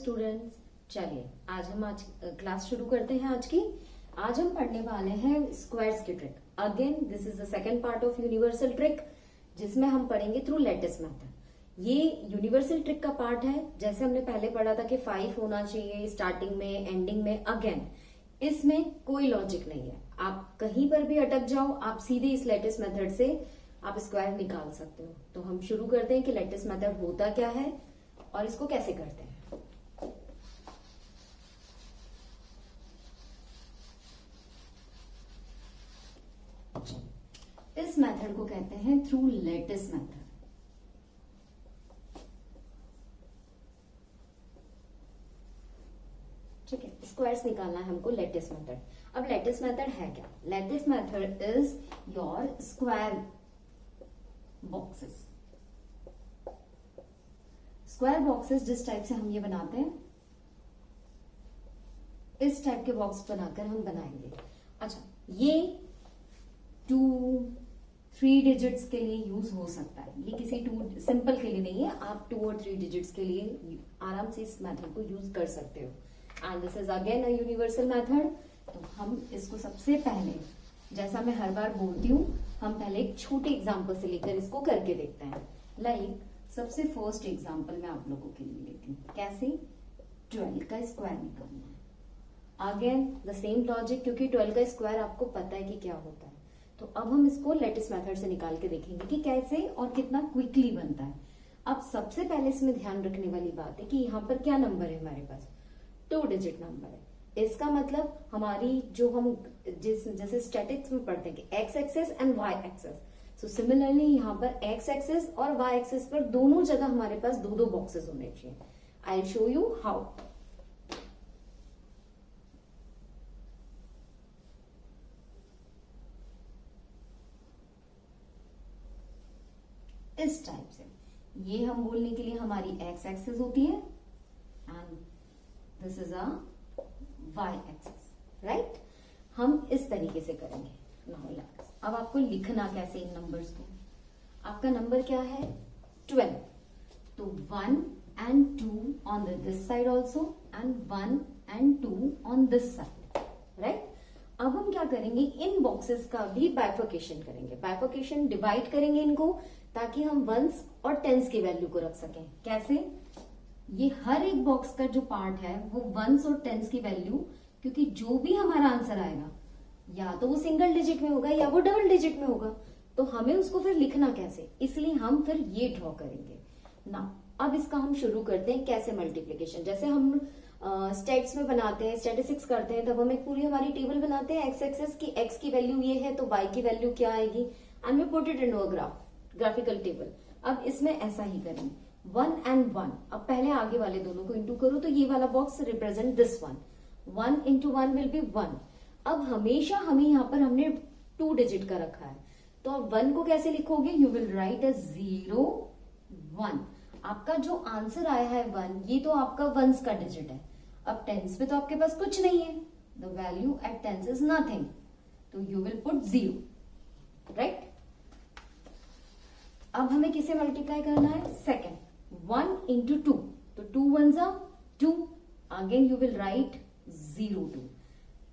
Students, चलिए आज class शुरू करते हैं। आज हम पढ़ने वाले हैं स्क्वायर्स की trick. Again this is the second part of universal trick, जिसमें हम पढ़ेंगे थ्रू लेटिस मेथड। ये यूनिवर्सल ट्रिक का पार्ट है। जैसे हमने पहले पढ़ा था कि 5 होना चाहिए स्टार्टिंग में, एंडिंग में। अगेन इसमें कोई लॉजिक नहीं है, आप कहीं पर भी अटक जाओ, आप सीधे इस लेटिस मेथड से आप स्क्वायर निकाल सकते हो। तो हम शुरू करते हैं कि लेटिस मेथड होता क्या है और इसको कैसे करते हैं। इस मेथड को कहते हैं थ्रू लेटिस मेथड। ठीक है, स्क्वायर्स निकालना है हमको लेटिस मेथड। अब लेटिस मेथड है क्या? Lattice method is your square boxes. Square boxes जिस टाइप से हम ये बनाते हैं, इस टाइप के बॉक्स बनाकर हम बनाएंगे। अच्छा, ये 2-3 डिजिट्स के लिए यूज हो सकता है, ये किसी 2 सिंपल के लिए नहीं है। आप 2 और 3 डिजिट्स के लिए आराम से इस मेथड को यूज कर सकते हो। And this is again a universal method. तो हम इसको सबसे पहले, जैसा मैं हर बार बोलती हूँ, हम पहले एक छोटे एग्जाम्पल से लेकर इसको करके देखते हैं। लाइक सबसे फर्स्ट एग्जाम्पल मैं आप लोगों के लिए लेती हूँ। कैसे? 12 का स्क्वायर निकालना है। अगेन द सेम लॉजिक, क्योंकि 12 का स्क्वायर आपको पता है कि क्या होता है। तो अब हम इसको लेटिस मेथड से निकाल के देखेंगे कि कैसे और कितना क्विकली बनता है। अब सबसे पहले इसमें ध्यान रखने वाली बात है कि यहाँ पर क्या नंबर है हमारे पास? 2 डिजिट नंबर है। इसका मतलब हमारी जो हम जैसे स्टैटिक्स में पढ़ते हैं कि x axis and y axis, so similarly यहाँ पर एक्स एक्सेस और वाई एक्सेस पर दोनों जगह हमारे पास 2-2 बॉक्सेस होने चाहिए। I will show you how. इस टाइप से ये हम बोलने के लिए हमारी एक्स एक्सेस होती है and this is a y axis, right. हम इस तरीके से करेंगे। अब आपको लिखना कैसे इन नंबर्स को? आपका नंबर क्या है? 12। तो 1 and 2 on this side also and 1 and 2 on this side, right. अब हम क्या करेंगे, इन बॉक्सेस का भी बाइफर्केशन करेंगे। बाइफर्केशन डिवाइड करेंगे इनको, ताकि हम वंस और टेंस की वैल्यू को रख सकें। कैसे? ये हर एक बॉक्स का जो पार्ट है वो वंस और टेंस की वैल्यू, क्योंकि जो भी हमारा आंसर आएगा या तो वो सिंगल डिजिट में होगा या वो डबल डिजिट में होगा, तो हमें उसको फिर लिखना कैसे, इसलिए हम फिर ये ड्रॉ करेंगे ना। अब इसका हम शुरू करते हैं कैसे मल्टीप्लीकेशन। जैसे हम स्टेट्स में बनाते हैं, स्टैटिस्टिक्स करते हैं, तब हम एक पूरी हमारी टेबल बनाते हैं। एक्स एक्सेस की एक्स की वैल्यू ये है तो वाई की वैल्यू क्या आएगी, and we put it in a graphical table. अब इसमें ऐसा ही करेंगे, 1 and 1। अब पहले आगे वाले दोनों को इंटू करो, तो ये वाला box represent this one. 1 into 1 will be 1। अब हमेशा हमें यहाँ पर हमने 2 डिजिट का रखा है, तो अब 1 को कैसे लिखोगे? You will write as 0 1। आपका जो आंसर आया है 1, ये तो आपका वंस का डिजिट है। अब टेंस पे तो आपके पास कुछ नहीं है, the value at tens is nothing, तो यू विल पुट 0, राइट। अब हमें किसे मल्टीप्लाई करना है? सेकेंड, 1 into 2, तो 2 ones are 2। Again you will right 0 2।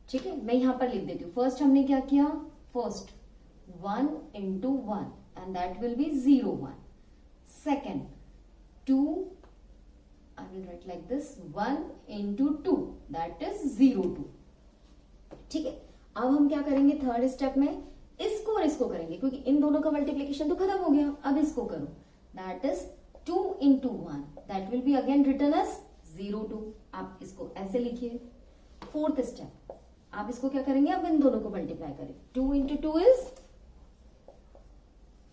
ठीक है, मैं यहां पर लिख देती हूँ। फर्स्ट हमने क्या किया? First 1 into 1 and that will B 0 1। Second 2, I will write like this, 1 into 2 that is 0 2। ठीक है, अब हम क्या करेंगे? थर्ड स्टेप में इसको और इसको करेंगे, क्योंकि इन दोनों का मल्टीप्लीकेशन तो खत्म हो गया। अब इसको करो, that is 2 into 1, that will be again return as 0 2। आप इसको ऐसे लिखिए। फोर्थ स्टेप, आप इसको क्या करेंगे? अब इन दोनों को मल्टीप्लाई करें। 2 into 2 इज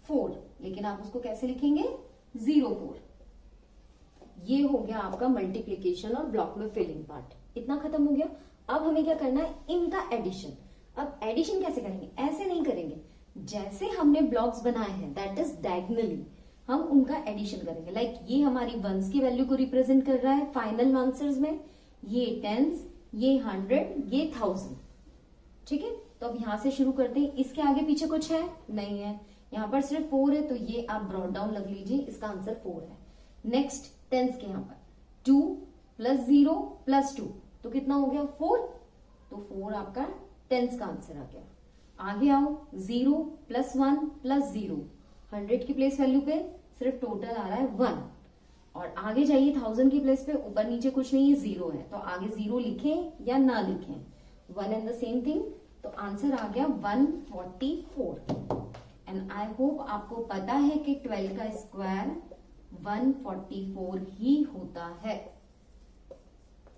4, लेकिन आप उसको कैसे लिखेंगे? 0 4। ये हो गया आपका मल्टीप्लीकेशन और ब्लॉक में फिलिंग पार्ट। इतना खत्म हो गया। अब हमें क्या करना है? इनका एडिशन। अब एडिशन कैसे करेंगे? ऐसे नहीं करेंगे, जैसे हमने ब्लॉक्स बनाए हैं दैट इज डायगनली, हम उनका एडिशन करेंगे। लाइक ये हमारी वंस की वैल्यू को रिप्रेजेंट कर रहा है फाइनल आंसर्स में, ये टेंस, ये 100, ये 1000। ठीक है, तो अब यहां से शुरू करते हैं। इसके आगे पीछे कुछ है? नहीं है। यहाँ पर सिर्फ 4 है, तो ये आप ब्रॉड डाउन लग लीजिए, इसका आंसर 4 है। नेक्स्ट टेंस के यहाँ पर 2 प्लस 0 प्लस 2, तो कितना हो गया 4, तो 4 आपका टेंस का आंसर आ गया। आगे आओ, 0 प्लस 1 प्लस 0, 100 की प्लेस वैल्यू पे सिर्फ टोटल आ रहा है 1, और आगे जाइए 1000 की प्लेस पे ऊपर नीचे कुछ नहीं है, 0 है, तो आगे 0 लिखें या ना लिखें, 1 एंड द सेम थिंग, तो आंसर आ गया 144। एंड आई होप आपको पता है कि 12 का स्क्वायर 144 ही होता है।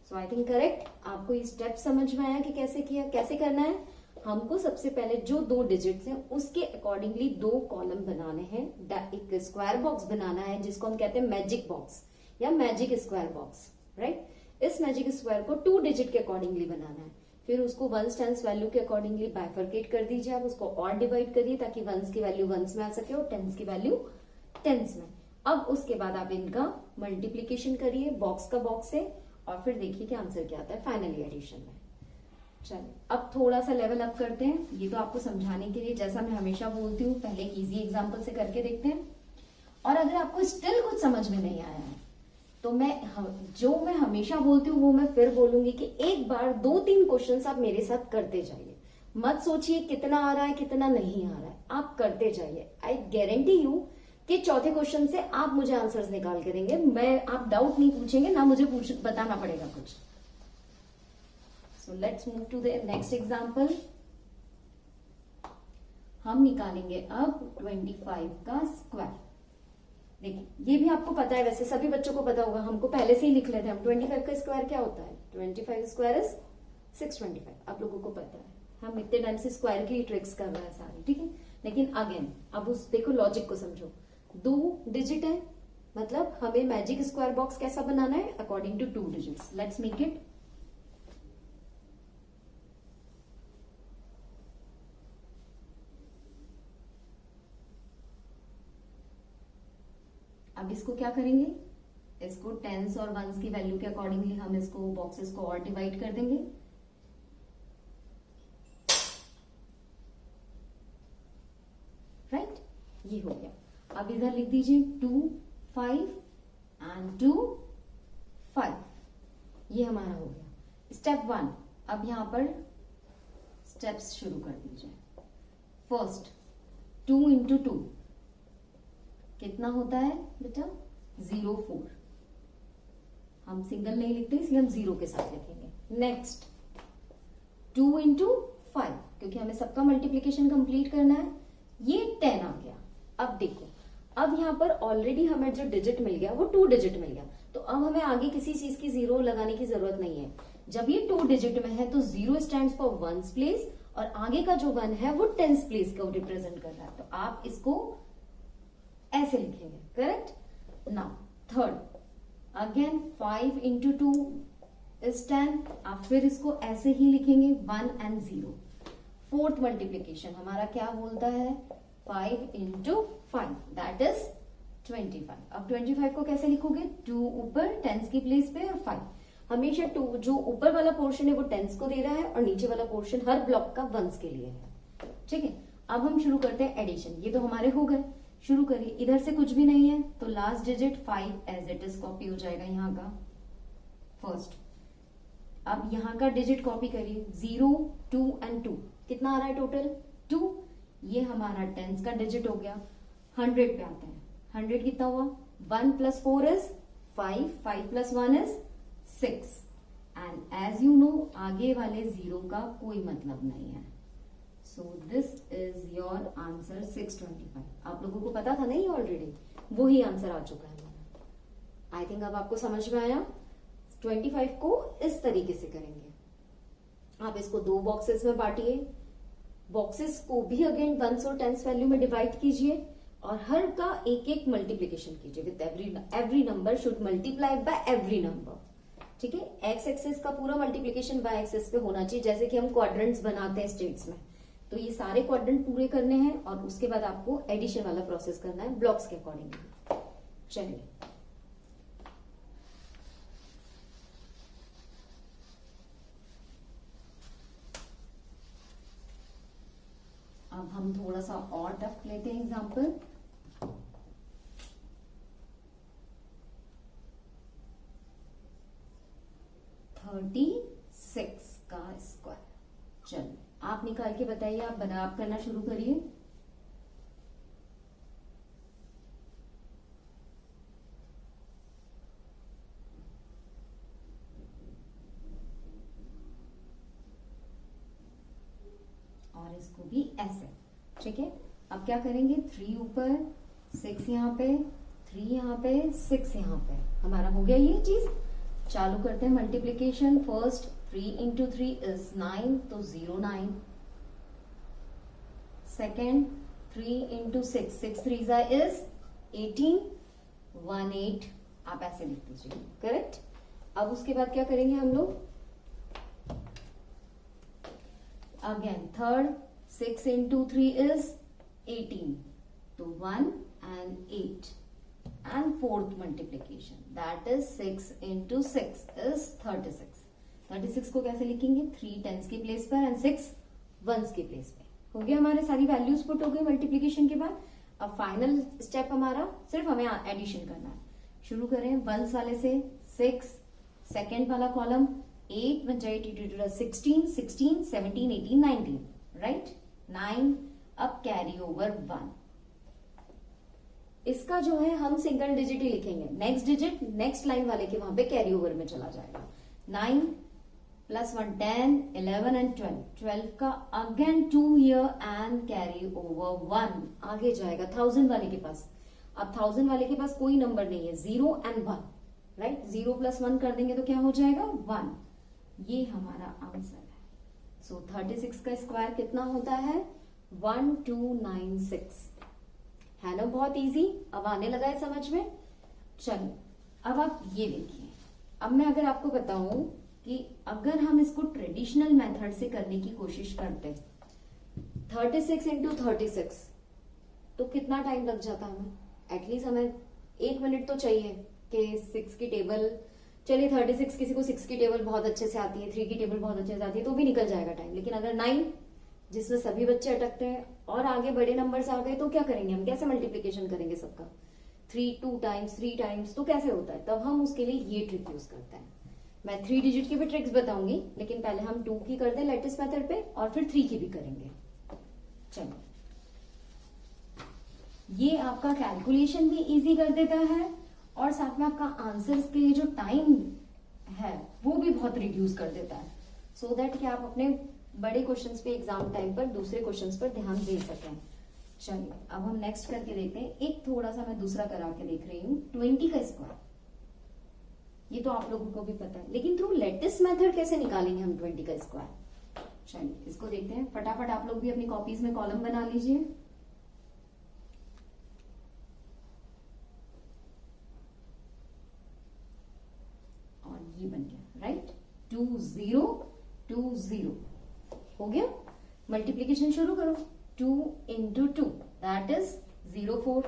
सो आई थिंक करेक्ट। आपको ये स्टेप समझ में आया कि कैसे किया, कैसे करना है। हमको सबसे पहले जो 2 डिजिट्स हैं उसके अकॉर्डिंगली 2 कॉलम बनाने हैं, एक स्क्वायर बॉक्स बनाना है जिसको हम कहते हैं मैजिक बॉक्स या मैजिक स्क्वायर बॉक्स, राइट। इस मैजिक स्क्वायर को 2 डिजिट के अकॉर्डिंगली बनाना है, फिर उसको वंस टेंस वैल्यू के अकॉर्डिंगली बाइफरकेट कर दीजिए, आप उसको और डिवाइड करिए ताकि वंस की वैल्यू वंस में आ सके और टेंस की वैल्यू टेंस में। अब उसके बाद आप इनका मल्टीप्लीकेशन करिए बॉक्स का बॉक्स से, और फिर देखिए कि आंसर क्या आता है फाइनली एडिशन में। चलिए अब थोड़ा सा लेवल अप करते हैं। ये तो आपको समझाने के लिए, जैसा मैं हमेशा बोलती हूँ, पहले इजी एग्जांपल से करके देखते हैं। और अगर आपको स्टिल कुछ समझ में नहीं आया है तो मैं हमेशा बोलती हूँ वो मैं फिर बोलूंगी कि एक बार 2-3 क्वेश्चंस आप मेरे साथ करते जाइए। मत सोचिए कितना आ रहा है कितना नहीं आ रहा है, आप करते जाइए। आई गारंटी यू कि चौथे क्वेश्चन से आप मुझे आंसर्स निकाल के देंगे। आप डाउट नहीं पूछेंगे ना, मुझे बताना पड़ेगा कुछ। So let's move to the next example. हम निकालेंगे अब 25 का स्क्वायर। देखिए ये भी आपको पता है, वैसे सभी बच्चों को पता होगा, हमको पहले से ही लिख लेते हैं हम। 25 का स्क्वायर क्या होता है? 25 स्क्वायर इज 625। आप लोगों को पता है, हम इतने टाइम से स्क्वायर की ट्रिक्स कर रहे हैं सारी, ठीक है। लेकिन अगेन अब उस देखो लॉजिक को समझो। 2 डिजिट है, मतलब हमें मैजिक स्क्वायर बॉक्स कैसा बनाना है? According to 2 digits. Let's make it. अब इसको क्या करेंगे? इसको टेंस और वंस की वैल्यू के अकॉर्डिंगली हम इसको बॉक्सेस को और डिवाइड कर देंगे। राइट, ये हो गया। अब इधर लिख दीजिए 2 5 एंड 2 5। ये हमारा हो गया स्टेप 1। अब यहां पर स्टेप्स शुरू कर दीजिए। फर्स्ट 2 इंटू 2 कितना होता है बेटा? 04। हम सिंगल नहीं लिखते इसलिए हम 0 के साथ लिखेंगे। नेक्स्ट 2 इंटू 5, क्योंकि हमें सबका मल्टीप्लीकेशन कंप्लीट करना है। ये 10 आ गया। अब देखो, अब यहाँ पर ऑलरेडी हमें जो डिजिट मिल गया वो 2 डिजिट मिल गया, तो अब हमें आगे किसी चीज की 0 लगाने की जरूरत नहीं है। जब ये 2 डिजिट में है तो 0 स्टैंड्स फॉर वंस प्लेस, और आगे का जो 1 है वो टेंस प्लेस को रिप्रेजेंट कर रहा है, तो आप इसको ऐसे लिखेंगे। Correct. Now third, again 5 into 2 is 10। आप फिर इसको ऐसे ही लिखेंगे 1 एंड 0। फोर्थ मल्टीप्लीकेशन हमारा क्या बोलता है? 5 इंटू 5 दैट इज 25। अब 25 को कैसे लिखोगे? 2 ऊपर टेंस की प्लेस पे और 5। हमेशा 2 जो ऊपर वाला पोर्शन है वो टेंस को दे रहा है और नीचे वाला पोर्शन हर ब्लॉक का वंस के लिए है, ठीक है। अब हम शुरू करते हैं एडिशन। ये तो हमारे हो गए, शुरू करिए। इधर से कुछ भी नहीं है तो last digit 5 as it is copy हो जाएगा यहाँ का फर्स्ट। अब यहाँ का डिजिट कॉपी करिए 0 2 एंड 2। कितना आ रहा है टोटल? 2। ये हमारा टेंस का डिजिट हो गया। 100 पे आते हैं। 100 कितना हुआ? 1 plus 4 is 5, 5 plus 1 is 6। And as you know आगे वाले 0 का कोई मतलब नहीं है। So this is your answer 625। आप लोगों को पता था नहीं ऑलरेडी, वही आंसर आ चुका है हमारा। आई थिंक अब आपको समझ में आया। 25 को इस तरीके से करेंगे। आप इसको 2 बॉक्सेस में बांटिए, बॉक्सेस को भी अगेन वंस और टेंस वैल्यू में डिवाइड कीजिए और हर का एक एक मल्टीप्लीकेशन कीजिए with every number should multiply by every number, ठीक है। एक्स एक्सिस का पूरा मल्टीप्लीकेशन वाई एक्सिस पे होना चाहिए, जैसे कि हम क्वाड्रेंट्स बनाते हैं स्टेट्स में। तो ये सारे क्वाड्रेंट पूरे करने हैं और उसके बाद आपको एडिशन वाला प्रोसेस करना है ब्लॉक्स के अकॉर्डिंगली। चलिए अब हम थोड़ा सा और टफ लेते हैं एग्जांपल। निकाल के बताइए, आप करना शुरू करिए। और इसको भी ऐसे, ठीक है। अब क्या करेंगे, 3 ऊपर, 6 यहाँ पे, 3 यहाँ पे, 6 यहाँ पे, हमारा हो गया ये चीज। चालू करते हैं मल्टीप्लीकेशन। फर्स्ट 3 इंटू 3 इज 9, तो 0 9। Second 3 into 6, 6 3 is 18, 1 8। आप ऐसे लिख दीजिए, करेक्ट। अब उसके बाद क्या करेंगे हम लोग, अगेन थर्ड 6 into 3 is 18, तो 1 and 8, and fourth multiplication that is 6 into 6 is 36। 36 को कैसे लिखेंगे, 3 10s के प्लेस पर एंड 6 1s के प्लेस पे। हो गया, हमारे सारी वैल्यूज पुट हो गई मल्टीप्लीकेशन के बाद। अब फाइनल स्टेप हमारा सिर्फ हमें एडिशन करना है। शुरू करें 1s वाले से, 6, सेकेंड वाला कॉलम 8 1 8 8 16 16 17 18 19, राइट 9। अब कैरी ओवर 1, इसका जो है हम सिंगल डिजिट ही लिखेंगे, नेक्स्ट डिजिट नेक्स्ट लाइन वाले के वहां पे कैरी ओवर में चला जाएगा। 9 प्लस 1 10 11 एंड 12, 12 का again 2 here and carry over 1 आगे जाएगा 1000 वाले के पास। अब 1000 वाले के पास कोई नंबर नहीं है, 0 एंड 1, राइट। 0 प्लस 1 कर देंगे तो क्या हो जाएगा, 1। ये हमारा आंसर है। सो 36 का स्क्वायर कितना होता है, 1296, है ना, बहुत इजी। अब आने लगा है समझ में। चलिए अब आप ये देखिए, अब मैं अगर आपको बताऊं कि अगर हम इसको ट्रेडिशनल मेथड से करने की कोशिश करते 36 इंटू 36, तो कितना टाइम लग जाता हमें, एटलीस्ट हमें 1 मिनट तो चाहिए कि 6 की टेबल, चलिए 36 किसी को 6 की टेबल बहुत अच्छे से आती है, 3 की टेबल बहुत अच्छे से आती है तो भी निकल जाएगा टाइम। लेकिन अगर 9 जिसमें सभी बच्चे अटकते हैं और आगे बड़े नंबर्स आ गए तो क्या करेंगे, हम कैसे मल्टीप्लीकेशन करेंगे सबका, 3 2 टाइम्स 3 टाइम्स, तो कैसे होता है। तब हम उसके लिए ये ट्रिक यूज करते हैं। मैं 3 डिजिट की भी ट्रिक्स बताऊंगी, लेकिन पहले हम 2 की करते हैं लेटेस्ट मेथड पे और फिर 3 की भी करेंगे। चलो, ये आपका कैलकुलेशन भी इजी कर देता है और साथ में आपका आंसर्स के लिए जो टाइम है वो भी बहुत रिड्यूस कर देता है, सो दैट कि आप अपने बड़े क्वेश्चंस पे एग्जाम टाइम पर दूसरे क्वेश्चंस पर ध्यान दे सकें। चलिए अब हम नेक्स्ट करके देखते हैं। एक थोड़ा सा मैं दूसरा करा के देख रही हूँ, 20 का स्क्वायर। ये तो आप लोगों को भी पता है, लेकिन थ्रू लेटेस्ट मेथड कैसे निकालेंगे हम 20 का स्क्वायर। चलिए इसको देखते हैं फटाफट। आप लोग भी अपनी कॉपीज में कॉलम बना लीजिए। ये बन गया, राइट। 2 0 2 0 हो गया। मल्टीप्लीकेशन शुरू करो, 2 इंटू 2 दैट इज 04।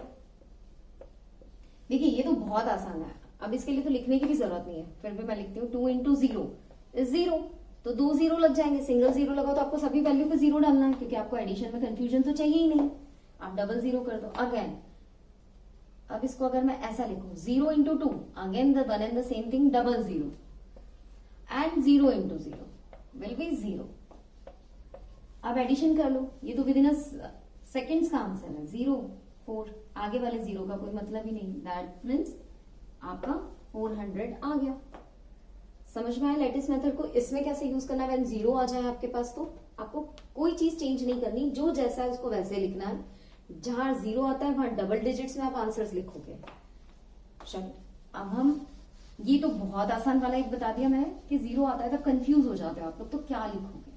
देखिए ये तो बहुत आसान है, अब इसके लिए तो लिखने की भी जरूरत नहीं है, फिर भी मैं लिखती हूँ 2 इंटू 0 इज 0, तो 2 0 लग जाएंगे। सिंगल 0 लगाओ तो आपको सभी वैल्यू पे 0 डालना है, क्योंकि आपको एडिशन में कंफ्यूजन तो चाहिए ही नहीं। आप डबल 0 कर दो अगेन। अब इसको अगर मैं ऐसा लिखूं 0 into 2, again the one and the same thing, double 0 and 0 into 0 will be 0। अब एडिशन कर लो, ये तो विद इन सेकेंड्स का आंसर है, 0 4। आगे वाले 0 का कोई मतलब ही नहीं, दैट मीन्स आपका 400 आ गया। समझ में आया लेटेस्ट मेथड को इसमें कैसे यूज करना है। व्हेन 0 आ जाए आपके पास तो आपको कोई चीज चेंज नहीं करनी, जो जैसा है उसको वैसे लिखना है। जहां 0 आता है वहां डबल डिजिट्स में आप आंसर्स लिखोगे। चलो अब हम, ये तो बहुत आसान वाला एक बता दिया मैं कि 0 आता है तब कंफ्यूज हो जाते हो आप लोग, तो क्या लिखोगे।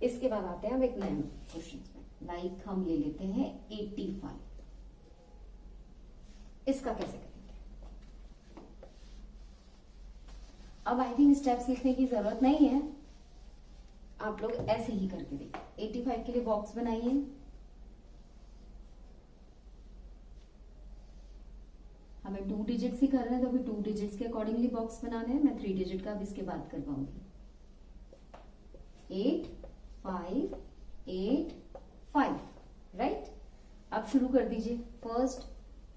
इसके बाद आते हैं हम एक नए क्वेश्चन में, लाइक हम ले लेते हैं 85। इसका कैसे करेंगे। अब आई थिंक स्टेप्स लिखने की जरूरत नहीं है, आप लोग ऐसे ही करके देखिए। 85 के लिए बॉक्स बनाइए। हमें 2 डिजिट्स ही कर रहे हैं तो अभी 2 डिजिट्स के अकॉर्डिंगली बॉक्स बनाने हैं। मैं 3 डिजिट का अब इसके बाद कर पाऊंगी। 8 5 8 5, राइट। अब शुरू कर दीजिए। फर्स्ट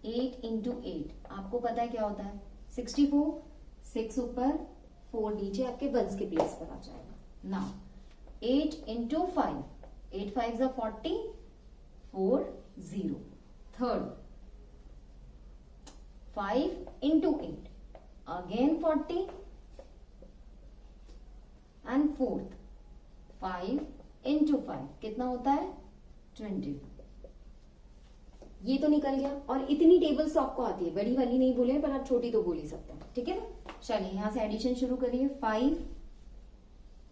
8 इंटू 8, आपको पता है क्या होता है, 64। 6 ऊपर 4 नीचे आपके वंस के प्लेस पर आ जाएगा। नाउ 8 इंटू 5, 8 5 जा 40, 4 0. Third, 5 into 8, again 40, and fourth 5 into 5 कितना होता है 20. ये तो निकल गया. और इतनी टेबल्स तो आपको आती है, बड़ी वाली नहीं बोले पर आप छोटी तो बोल ही सकते हैं. ठीक है ना. चलिए यहां से एडिशन शुरू करिए. 5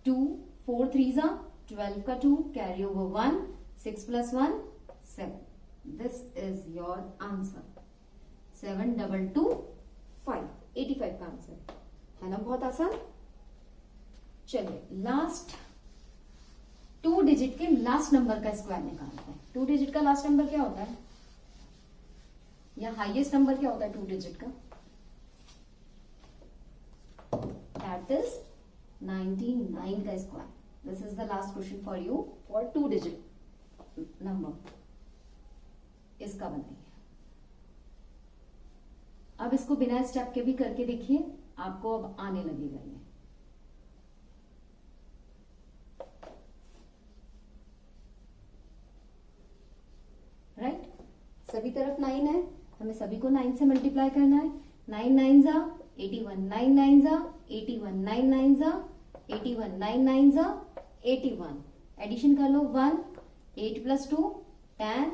2 4 3 जा 12 का 2 carry over 1 6 + 1 7. This is your answer. 7 2 2 5 85 का आंसर है ना. बहुत आसान. चलिए लास्ट 2 डिजिट के लास्ट नंबर का स्क्वायर निकालते हैं. 2 डिजिट का लास्ट नंबर क्या होता है, या हाईएस्ट नंबर क्या होता है 2 डिजिट का? दैट इज 99 का square. This is the last question for you for 2 digit number. इसका बनाइए. अब इसको बिना स्टेप के भी करके देखिए, आपको अब आने लगेगा ये. राइट. सभी तरफ 9 है, हमें सभी को 9 से मल्टीप्लाई करना है. 9 9 जा 81, 9 9 जा 81, 9 9 जा 81, 9 9 जा 81. एडिशन कर लो. 1 8 + 2 10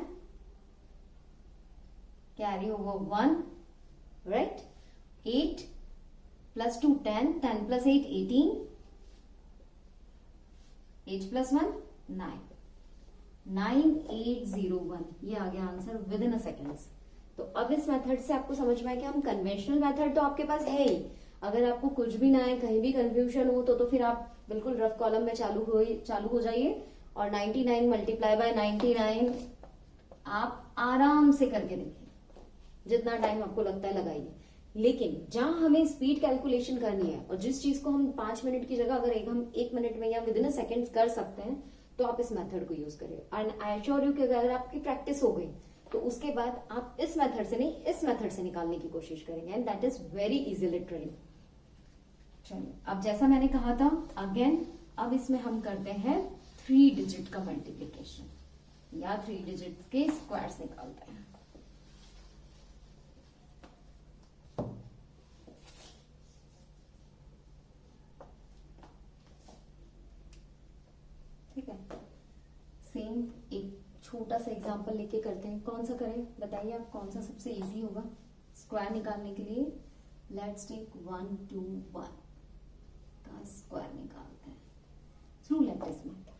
कैरी ओवर 1. राइट. 8 + 2 10, 10 + 8 18, 8 + 1 9. 9801 ये आ गया answer with in a seconds. तो अब इस मेथड से आपको समझ में आया कि हम कन्वेंशनल मेथड तो आपके पास है ही. अगर आपको कुछ भी ना है, कहीं भी कंफ्यूजन हो तो फिर आप बिल्कुल रफ कॉलम में चालू हो जाइए और 99 मल्टीप्लाई बाय 99 आप आराम से करके देखिए. जितना टाइम आपको लगता है लगाइए. लेकिन जहां हमें स्पीड कैलकुलेशन करनी है और जिस चीज को हम 5 मिनट की जगह अगर हम 1 मिनट में या विद इन अ सेकेंड कर सकते हैं तो आप इस मेथड को यूज करिए. एंड आई एश्योर यू कि अगर आपकी प्रैक्टिस हो गई तो उसके बाद आप इस मेथड से नहीं, इस मेथड से निकालने की कोशिश करेंगे. And that is very easy literally. चलिए अब जैसा मैंने कहा था अगेन, अब इसमें हम करते हैं 3 डिजिट का मल्टीप्लीकेशन या 3 डिजिट के स्क्वायर्स निकालते हैं. ठीक है. सेम एक छोटा सा एग्जांपल लेके करते हैं. कौन सा करें बताइए आप, कौन सा सबसे इजी होगा स्क्वायर निकालने के लिए? लेट्स टेक 1 2 1 का स्क्वायर निकालते हैं थ्रू लैटिस मेथड.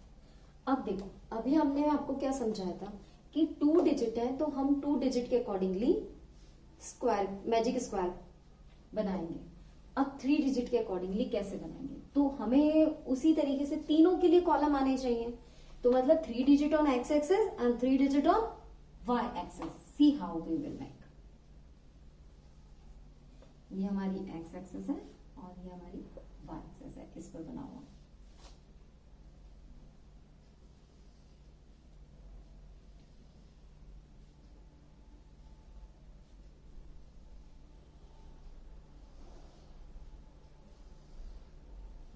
अब देखो, अभी हमने आपको क्या समझाया था कि 2 डिजिट है तो हम 2 डिजिट के अकॉर्डिंगली स्क्वायर, मैजिक स्क्वायर बनाएंगे. अब 3 डिजिट के अकॉर्डिंगली कैसे बनाएंगे? तो हमें उसी तरीके से तीनों के लिए कॉलम आने चाहिए. तो मतलब 3 digit on x axis and 3 digit on y axis. See how we will make. ये हमारी एक्स एक्सिस है और ये हमारी वाई एक्सिस है. इस पर बना हुआ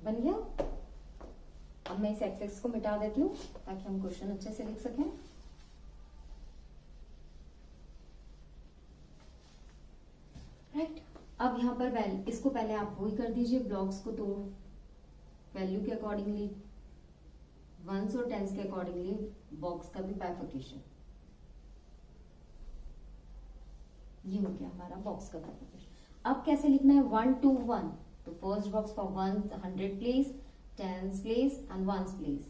बन गया. अब मैं इस एक्स को मिटा देती हूँ ताकि हम क्वेश्चन अच्छे से लिख सकें. राइट. अब यहाँ पर इसको पहले आप वही कर दीजिए, ब्लॉक्स को तोड़ वैल्यू के अकॉर्डिंगली, वंस और टेंस के अकॉर्डिंगली बॉक्स का भी बाइफर्केशन. ये हो गया हमारा बॉक्स का बाइफर्केशन. अब कैसे लिखना है? 1 2 1. तो first box for 100 place, tens place and ones place.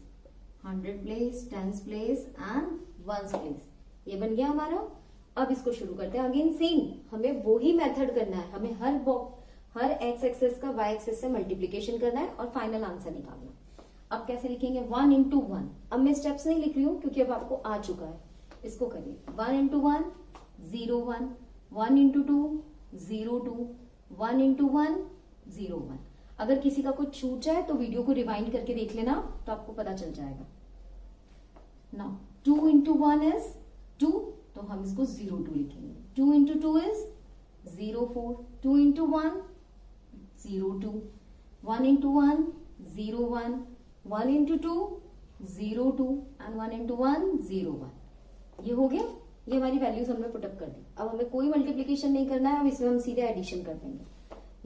100 place, tens place and ones place. ये बन गया हमारा. अब इसको शुरू करते हैं. अगेन सेम हमें वही मेथड करना है. हमें हर एक्स एक्सेस का वाई एक्सेस से मल्टीप्लीकेशन करना है और फाइनल आंसर निकालना है. अब कैसे लिखेंगे? 1 into 1. अब मैं स्टेप्स नहीं लिख रही हूं क्योंकि अब आपको आ चुका है. इसको करिए. 1 into 1 0 1, 1 into 2 0 2, 1 into 1 0 1. अगर किसी का कुछ छूट जाए तो वीडियो को रिवाइंड करके देख लेना तो आपको पता चल जाएगा. नाउ 2 into 1 is 2, तो हम इसको 0 2 लिखेंगे. 2 into 2 is 0 4, 2 into 1 0 2, 1 into 1 0 1, 1 into 2 0 2 and 1 into 1 0 1। ये हो गया, ये हमारी वैल्यूज हमने पुटअप कर दी। अब हमें कोई मल्टीप्लीकेशन नहीं करना है, अब इसमें हम सीधे एडिशन कर देंगे।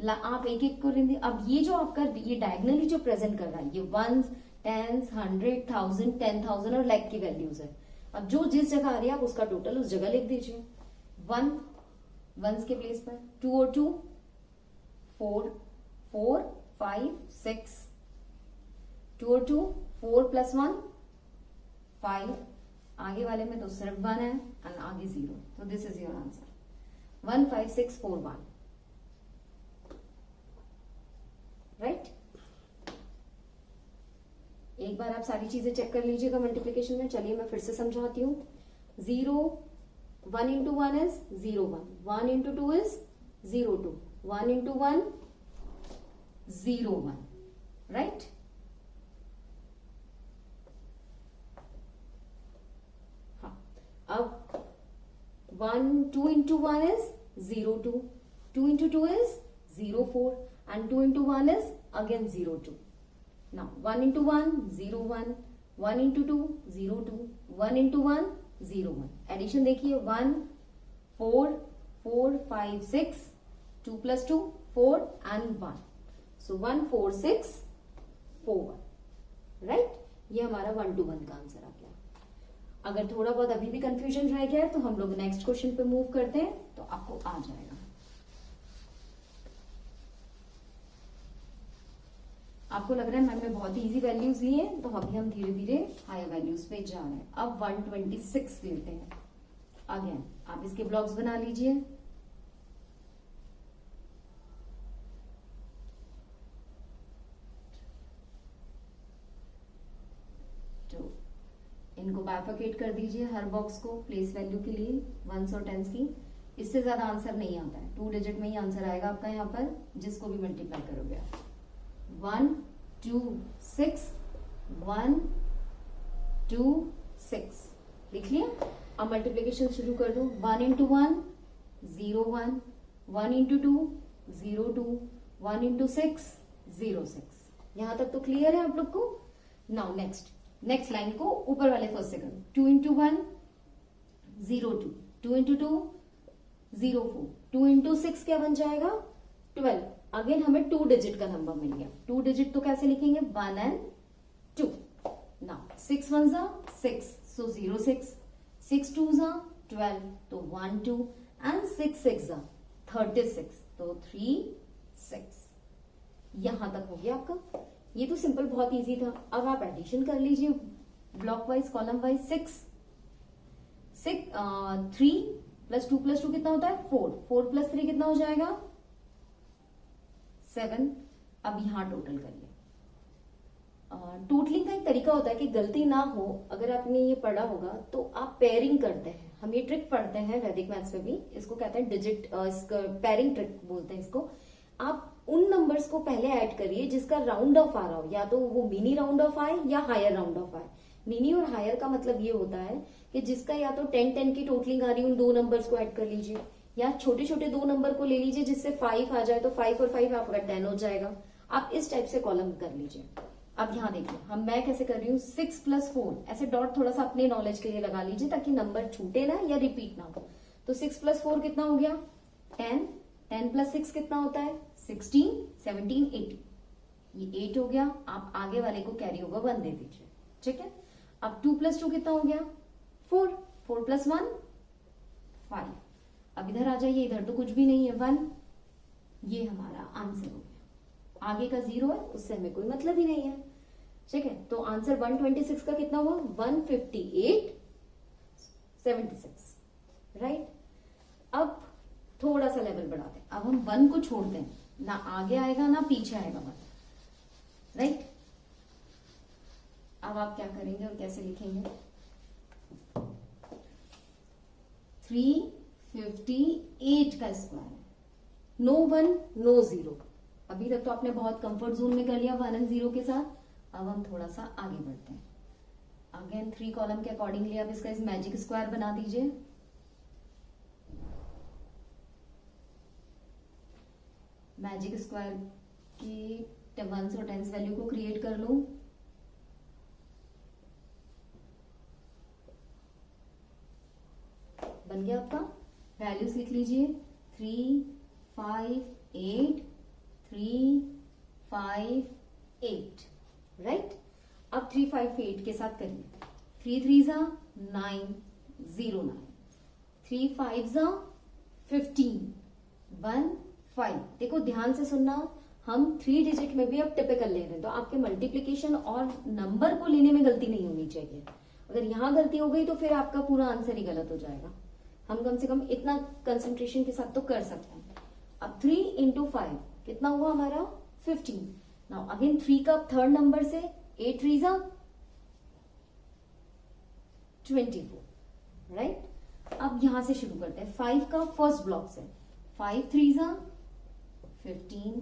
आप एक एक को लेंगे। अब ये जो आपका ये डायगनली जो प्रेजेंट कर रहा है, ये वंस, टेंस, 100, 1000, 10,000 और लाख की वैल्यूज है। अब जो जिस जगह आ रही है आप उसका टोटल उस जगह लिख दीजिए। 1 वंस के प्लेस पर, 2 और 2 4 4 5 6, 2 और 2 4 + 1 5, आगे वाले में तो सिर्फ 1 है एंड आगे 0। तो this is your answer 15641, right. एक बार आप सारी चीजें चेक कर लीजिएगा मल्टीप्लीकेशन में। चलिए मैं फिर से समझाती हूँ। 0 1 into 1 is 0 1, 1 into 2 is 0 2, 1 into 1 0 1, right? हाँ, अब 2 into 1 is 0 2, 2 into 2 is 0 4 and 2 into 1 is again 0 2। Now 1 into 1 0 1, 1 into 2 0 2, 1 into 1 0 1। Addition देखिए 1 4 4 5 6, 2 + 2 4 and 1, so 1 4 6 4 1, राइट। ये हमारा 1 to 1 का आंसर आ गया। अगर थोड़ा बहुत अभी भी कंफ्यूजन रह गया है तो हम लोग नेक्स्ट क्वेश्चन पे मूव करते हैं, तो आपको आ जाएगा। आपको लग रहा है मैम ने बहुत ही इजी वैल्यूज ली हैं, तो अभी हम धीरे धीरे हायर वैल्यूज पे जा रहे हैं। अब 126 लेते हैं। अगेन आप इसके ब्लॉक्स बना लीजिए। तो इनको बाइफरकेट कर दीजिए हर बॉक्स को प्लेस वैल्यू के लिए, वंस और टेंस की। इससे ज्यादा आंसर नहीं आता है, 2 डिजिट में ही आंसर आएगा आपका यहाँ पर, जिसको भी मल्टीप्लाई करोगे आप। 1 2 6 1 2 6 लिख लिया। अब मल्टीप्लीकेशन शुरू कर दो। 1 into 1 0 1, 1 into 2 0 2, 1 into 6 0 6। यहां तक तो क्लियर है आप लोग को। नाउ नेक्स्ट लाइन को ऊपर वाले फर्स्ट से करो। 2 into 1 0 2, 2 into 2 0 4, 2 into 6 क्या बन जाएगा 12। अगेन हमें 2 डिजिट का नंबर मिल गया। 2 डिजिट तो कैसे लिखेंगे 1 and 2। नाउ 6 1 6, सो 0 6, 6 2 12, तो 1 2 एंड 6 6 36, तो 3 6। यहां तक हो गया आपका। ये तो सिंपल बहुत इजी था। अब आप एडिशन कर लीजिए ब्लॉक वाइज कॉलम वाइज। 3 + 2 + 2 कितना होता है 4, 4 + 3 कितना हो जाएगा 7। अब यहां टोटल करिए। टोटलिंग का एक तरीका होता है कि गलती ना हो, अगर आपने ये पढ़ा होगा तो आप पेयरिंग करते हैं। हम ये ट्रिक पढ़ते हैं वैदिक मैथ्स में भी, इसको कहते हैं डिजिट पेयरिंग ट्रिक बोलते हैं इसको। आप उन नंबर्स को पहले ऐड करिए जिसका राउंड ऑफ आ रहा हो, या तो वो मिनी राउंड ऑफ आए या हायर राउंड ऑफ आए। मिनी और हायर का मतलब ये होता है कि जिसका या तो 10 10 की टोटलिंग आ रही है, उन 2 नंबर्स को ऐड कर लीजिए, या छोटे छोटे 2 नंबर को ले लीजिए जिससे 5 आ जाए, तो 5 और 5 आपका 10 हो जाएगा। आप इस टाइप से कॉलम कर लीजिए। अब यहाँ देखिए मैं कैसे कर रही हूँ। 6 + 4 ऐसे डॉट थोड़ा सा अपने नॉलेज के लिए लगा लीजिए ताकि नंबर छूटे ना या रिपीट ना हो। तो 6 + 4 कितना हो गया 10, 10 + 6 कितना होता है 16, 17 18, ये 8 हो गया। आप आगे वाले को कैरी होगा 1 दे दीजिए, ठीक है। अब 2 + 2 कितना हो गया 4, 4 + 1 5। अब इधर आ जाइए, इधर तो कुछ भी नहीं है 1। ये हमारा आंसर हो गया। आगे का 0 है, उससे हमें कोई मतलब ही नहीं है, ठीक है। तो आंसर 126 का कितना हुआ 158 76, राइट। अब थोड़ा सा लेवल बढ़ाते हैं। अब हम 1 को छोड़ते हैं, ना आगे आएगा ना पीछे आएगा 1, राइट। अब आप क्या करेंगे और कैसे लिखेंगे 358 का स्क्वायर है। No 1 no 0। अभी तक तो आपने बहुत कंफर्ट जोन में कर लिया 1 और 0 के साथ। अब हम थोड़ा सा आगे बढ़ते हैं। अगेन 3 कॉलम के अकॉर्डिंगली आप इसका इस मैजिक स्क्वायर बना दीजिए। मैजिक स्क्वायर की 1s और 10s वैल्यू को क्रिएट कर लूं। बन गया आपका। वैल्यूज लिख लीजिए 3, 5, 8, 3, 5, 8, राइट। अब 3, 5, 8 के साथ करिए। 3 3 जा 9, 0 9, 3 5 जा 15, 1 5। देखो ध्यान से सुनना, हम 3 डिजिट में भी अब टिपिकल ले रहे हैं, तो आपके मल्टीप्लीकेशन और नंबर को लेने में गलती नहीं होनी चाहिए। अगर यहां गलती हो गई तो फिर आपका पूरा आंसर ही गलत हो जाएगा। हम कम से कम इतना कंसंट्रेशन के साथ तो कर सकते हैं। अब 3 इंटू 5 कितना हुआ हमारा 15। नाउ अगेन 3 का थर्ड नंबर से 8 3 जा 24, राइट। अब यहां से शुरू करते हैं 5 का फर्स्ट ब्लॉक से। 5 3 जा 15,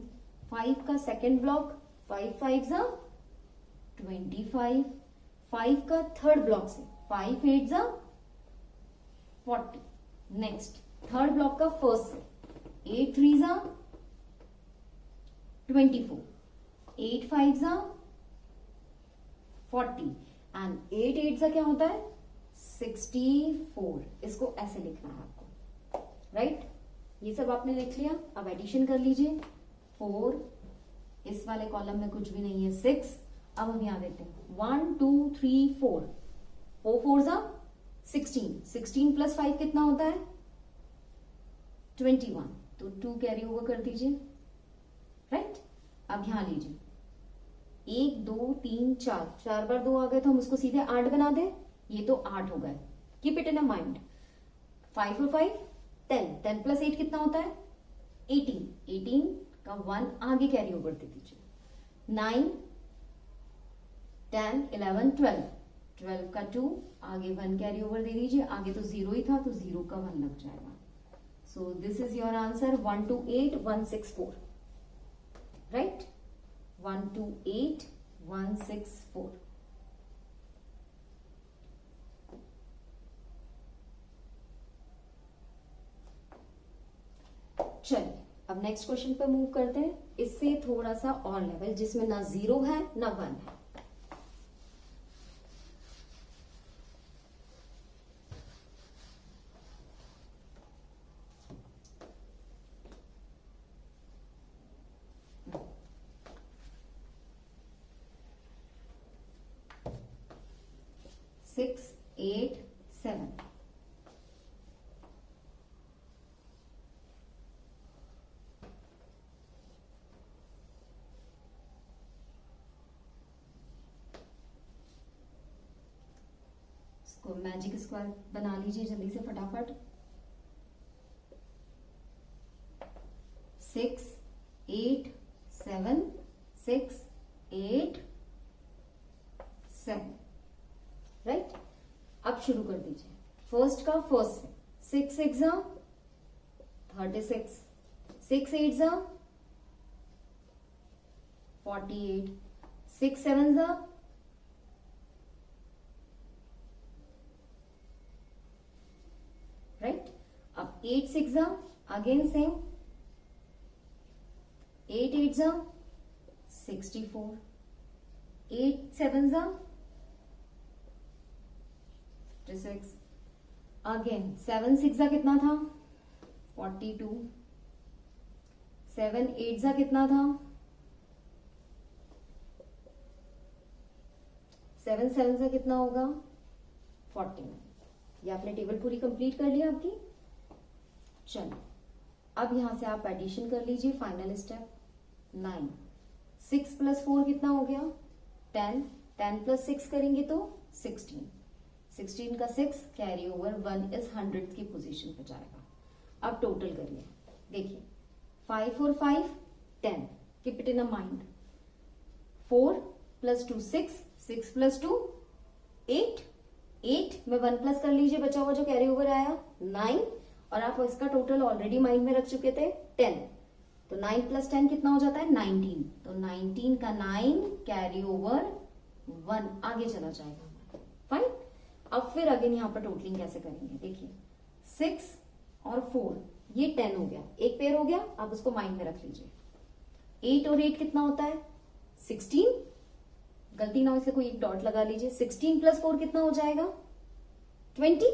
5 का सेकेंड ब्लॉक 5 5 जा 25, 5 का थर्ड ब्लॉक से 5 8 जा 40। नेक्स्ट थर्ड ब्लॉक का फर्स्ट से 8 3 जा 24, 8 5 जा 40 एंड 8 8 जा क्या होता है 64। इसको ऐसे लिखना है आपको, राइट। ये सब आपने लिख लिया। अब एडिशन कर लीजिए। 4, इस वाले कॉलम में कुछ भी नहीं है 6। अब हम यहां देते हैं 1 2 3 4, 4 4 जा 16, 16 प्लस 5 कितना होता है 21, तो 2 कैरी ओवर कर दीजिए, राइट। अब यहां लीजिए 1 2 3 4, 4 बार 2 आ गए तो हम उसको सीधे 8 बना दें। ये तो 8 हो गए। Keep it in a mind. 5 और 5 10, 10 प्लस 8 कितना होता है 18, 18 का 1 आगे कैरी ओवर दे दीजिए। 9 10 11 12, 12 का 2 आगे 1 कैरी ओवर दे दीजिए। आगे तो 0 ही था तो 0 का 1 लग जाएगा। So this is your answer 128 164, right. 128 164। चलिए अब नेक्स्ट क्वेश्चन पर मूव करते हैं। इससे थोड़ा सा और लेवल, जिसमें ना 0 है ना 1 है। सिक्स 8 7, इसको मैजिक स्क्वायर बना लीजिए जल्दी से फटाफट। 6 8 7 6 8 7, राइट। अब शुरू कर दीजिए। फर्स्ट का फर्स्ट से 6 6 जा 36, 6 8 जा 48, 6 7 जा 8 6 जा अगेन सेम, 8 8 जा 64, 8 7 जा 56, अगेन 7 6 जा कितना था 42, 7 8 जा कितना था 7 7 जा कितना होगा 49। ये आपने टेबल पूरी कंप्लीट कर लिया आपकी। चलो अब यहां से आप एडिशन कर लीजिए। फाइनल स्टेप 9, 6 प्लस 4 कितना हो गया 10, 10 प्लस 6 करेंगे तो 16, 16 का 6 कैरी ओवर 1 इज 100 की पोजीशन पे जाएगा। अब टोटल करिए, देखिए 5 और 5 10, keep it in a mind. 4 plus 2 6, 6 plus 2 8, 8 में 1 प्लस कर लीजिए, बचा हुआ जो कैरी ओवर आया 9, और आप इसका टोटल ऑलरेडी माइंड में रख चुके थे 10, तो 9 प्लस 10 कितना हो जाता है 19, तो 19 का 9 कैरी ओवर 1 आगे चला जाएगा। फाइन। अब फिर अगेन यहाँ पर टोटलिंग कैसे करेंगे, देखिए 6 और 4 ये 10 हो गया, एक पेयर हो गया, आप उसको माइंड में रख लीजिए। 8 और 8 कितना होता है 16, गलती ना हो इसलिए कोई एक डॉट लगा लीजिए। 16 प्लस 4 कितना हो जाएगा 20,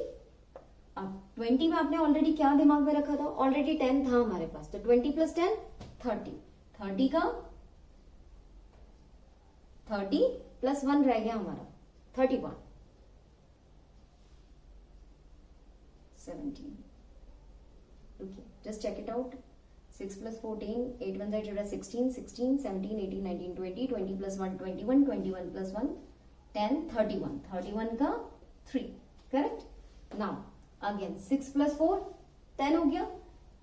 अब 20 में आपने ऑलरेडी क्या दिमाग में रखा था, ऑलरेडी 10 था हमारे पास, तो 20 प्लस 10 30, 30 का 30 प्लस 1 रह गया हमारा 31, 17, रुकिए just check it out, 6 plus 14, 8 1 is 16, 16, 17, 18, 19, 20, 20 plus 1, 21, 21 plus 1, 10, 31, 31 का 3, correct? Now, again 6 plus 4, 10 हो गया,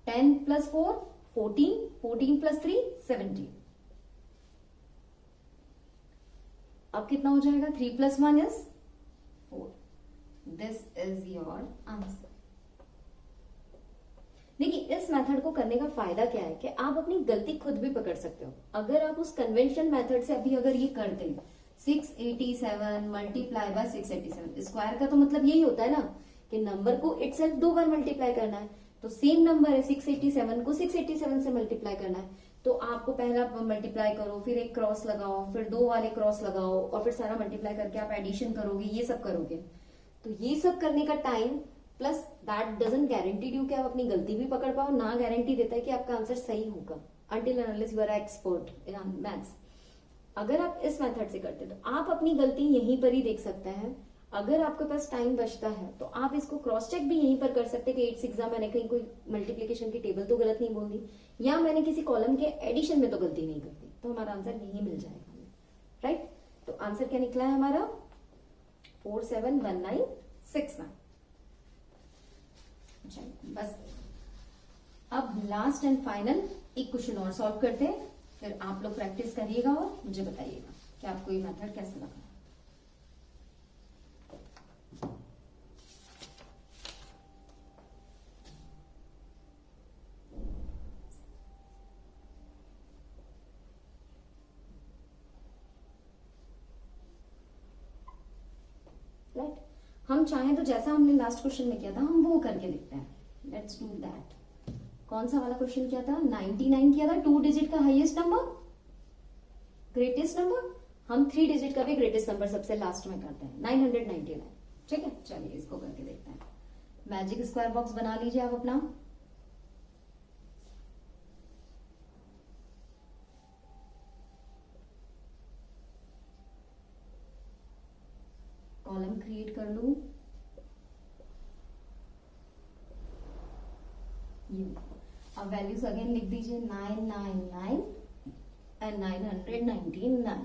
10 plus 4, 14, 14 plus 3, 17. अब कितना हो जाएगा, 3 plus 1 is 4. This is your answer. देखिए इस मेथड को करने का फायदा क्या है कि आप अपनी गलती खुद भी पकड़ सकते हो। अगर आप उस कन्वेंशन मेथड से अभी अगर ये करते हैं 687 मल्टीप्लाई बाय 687, स्क्वायर का तो मतलब यही होता है ना कि नंबर को इटसेल्फ 2 बार मल्टीप्लाई करना है, तो सेम नंबर है 687 को 687 से मल्टीप्लाई करना है, तो आपको पहला मल्टीप्लाई करो, फिर एक क्रॉस लगाओ, फिर 2 वाले क्रॉस लगाओ, और फिर सारा मल्टीप्लाई करके आप एडिशन करोगे, ये सब करोगे। तो ये सब करने का time plus that doesn't guarantee you कि आप अपनी गलती भी पकड़ पाओ, ना गारंटी देता है कि आपका आंसर सही होगा until unless you are expert in maths. अगर आप इस मेथड से करते तो आप अपनी गलती यहीं पर ही देख सकते हैं। अगर आपके पास टाइम बचता है तो आप इसको क्रॉस चेक भी यहीं पर कर सकते हैं कि 8 6 मैंने कहीं कोई मल्टीप्लीकेशन की टेबल तो गलत नहीं बोल दी, या मैंने किसी कॉलम के एडिशन में तो गलती नहीं कर दी, तो हमारा आंसर यही मिल जाएगा हमें, राइट। तो आंसर क्या निकला है हमारा 471969। बस अब लास्ट एंड फाइनल एक क्वेश्चन और सॉल्व करते हैं, फिर आप लोग प्रैक्टिस करिएगा और मुझे बताइएगा कि आपको ये मेथड कैसा लगा। राइट, हम चाहें तो जैसा हमने लास्ट क्वेश्चन में किया था हम वो करके देखते हैं। Let's do that. कौन सा वाला क्वेश्चन किया था, 99 किया था, 2 डिजिट का हाईएस्ट नंबर ग्रेटेस्ट नंबर, हम 3 डिजिट का भी ग्रेटेस्ट नंबर सबसे लास्ट में करते हैं 999। ठीक है, चलिए इसको करके देखते हैं। मैजिक स्क्वायर बॉक्स बना लीजिए आप अपना। कॉलम क्रिएट कर लू, अब वैल्यूज अगेन लिख दीजिए 999 एंड 999,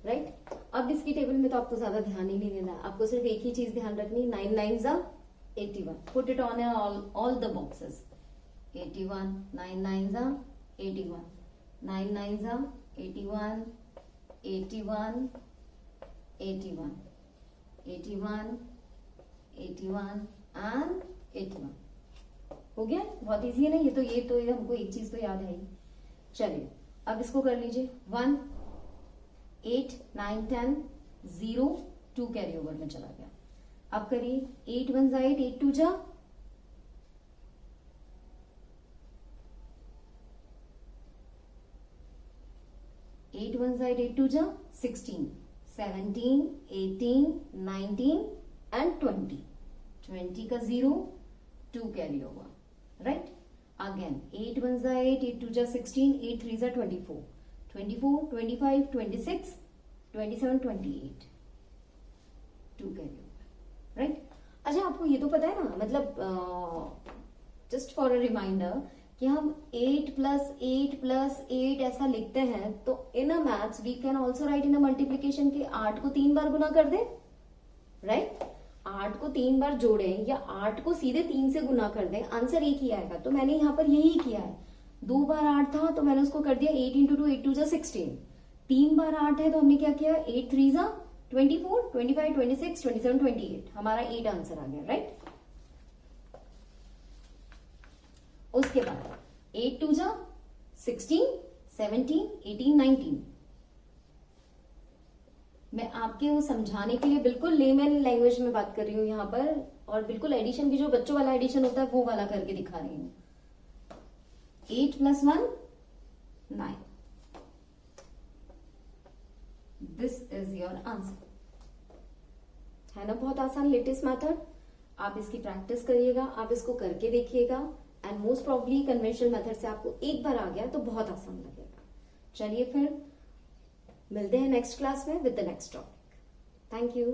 राइट। अब इसकी टेबल में तो आपको ज्यादा ध्यान ही नहीं देना, आपको सिर्फ एक ही चीज ध्यान रखनी, 9 9s are 81, put it on all the boxes, 81, 9 9s are 81, 9 9s are 81, 81, 81, 81, 81 and 81। हो गया, बहुत इजी है ना, ये तो हमको एक चीज तो याद है ही। चलिए अब इसको कर लीजिए 1 8 9 10 0 2 कैरी ओवर में चला गया। अब करिए 8 1 जा 8, 8 2 जा 8 1 जा 8 2 जा 16 17 18 19 एंड 20, 20 का 0 2 कैरी ओवर, राइट। अगेन 8 1 जा 8, 8 2 जा 16, 8 3 जा 24, 24 25 26 27 28, 2 कैरी ओवर, राइट। अच्छा आपको ये तो पता है ना, मतलब जस्ट फॉर अ रिमाइंडर कि हम 8 + 8 + 8 ऐसा लिखते हैं, तो in a maths we can also write in a multiplication कि 8 को 3 बार गुना कर दे, राइट। 8 को 3 बार जोड़े या 8 को सीधे 3 से गुना कर दें, आंसर एक ही आएगा। तो मैंने यहाँ पर यही किया है, 2 बार 8 था तो मैंने उसको कर दिया 8 × 2, 8 2 जा 16, 3 बार 8 है तो हमने क्या किया 8 3 जा 24 25 26 27 28, हमारा 8 आंसर आ गया, राइट। उसके बाद 8 2 जा 16 17 18 19, मैं आपके वो समझाने के लिए बिल्कुल लेमन लैंग्वेज में बात कर रही हूँ यहाँ पर, और बिल्कुल एडिशन भी जो बच्चों वाला एडिशन होता है वो वाला करके दिखा रही हूँ। 8 + 1 9, दिस इज योर आंसर, है ना, बहुत आसान लेटेस्ट मेथड। आप इसकी प्रैक्टिस करिएगा, आप इसको करके देखिएगा, and most probably conventional method से आपको एक बार आ गया तो बहुत आसान लगेगा। चलिए फिर मिलते हैं नेक्स्ट क्लास में with the next topic. Thank you.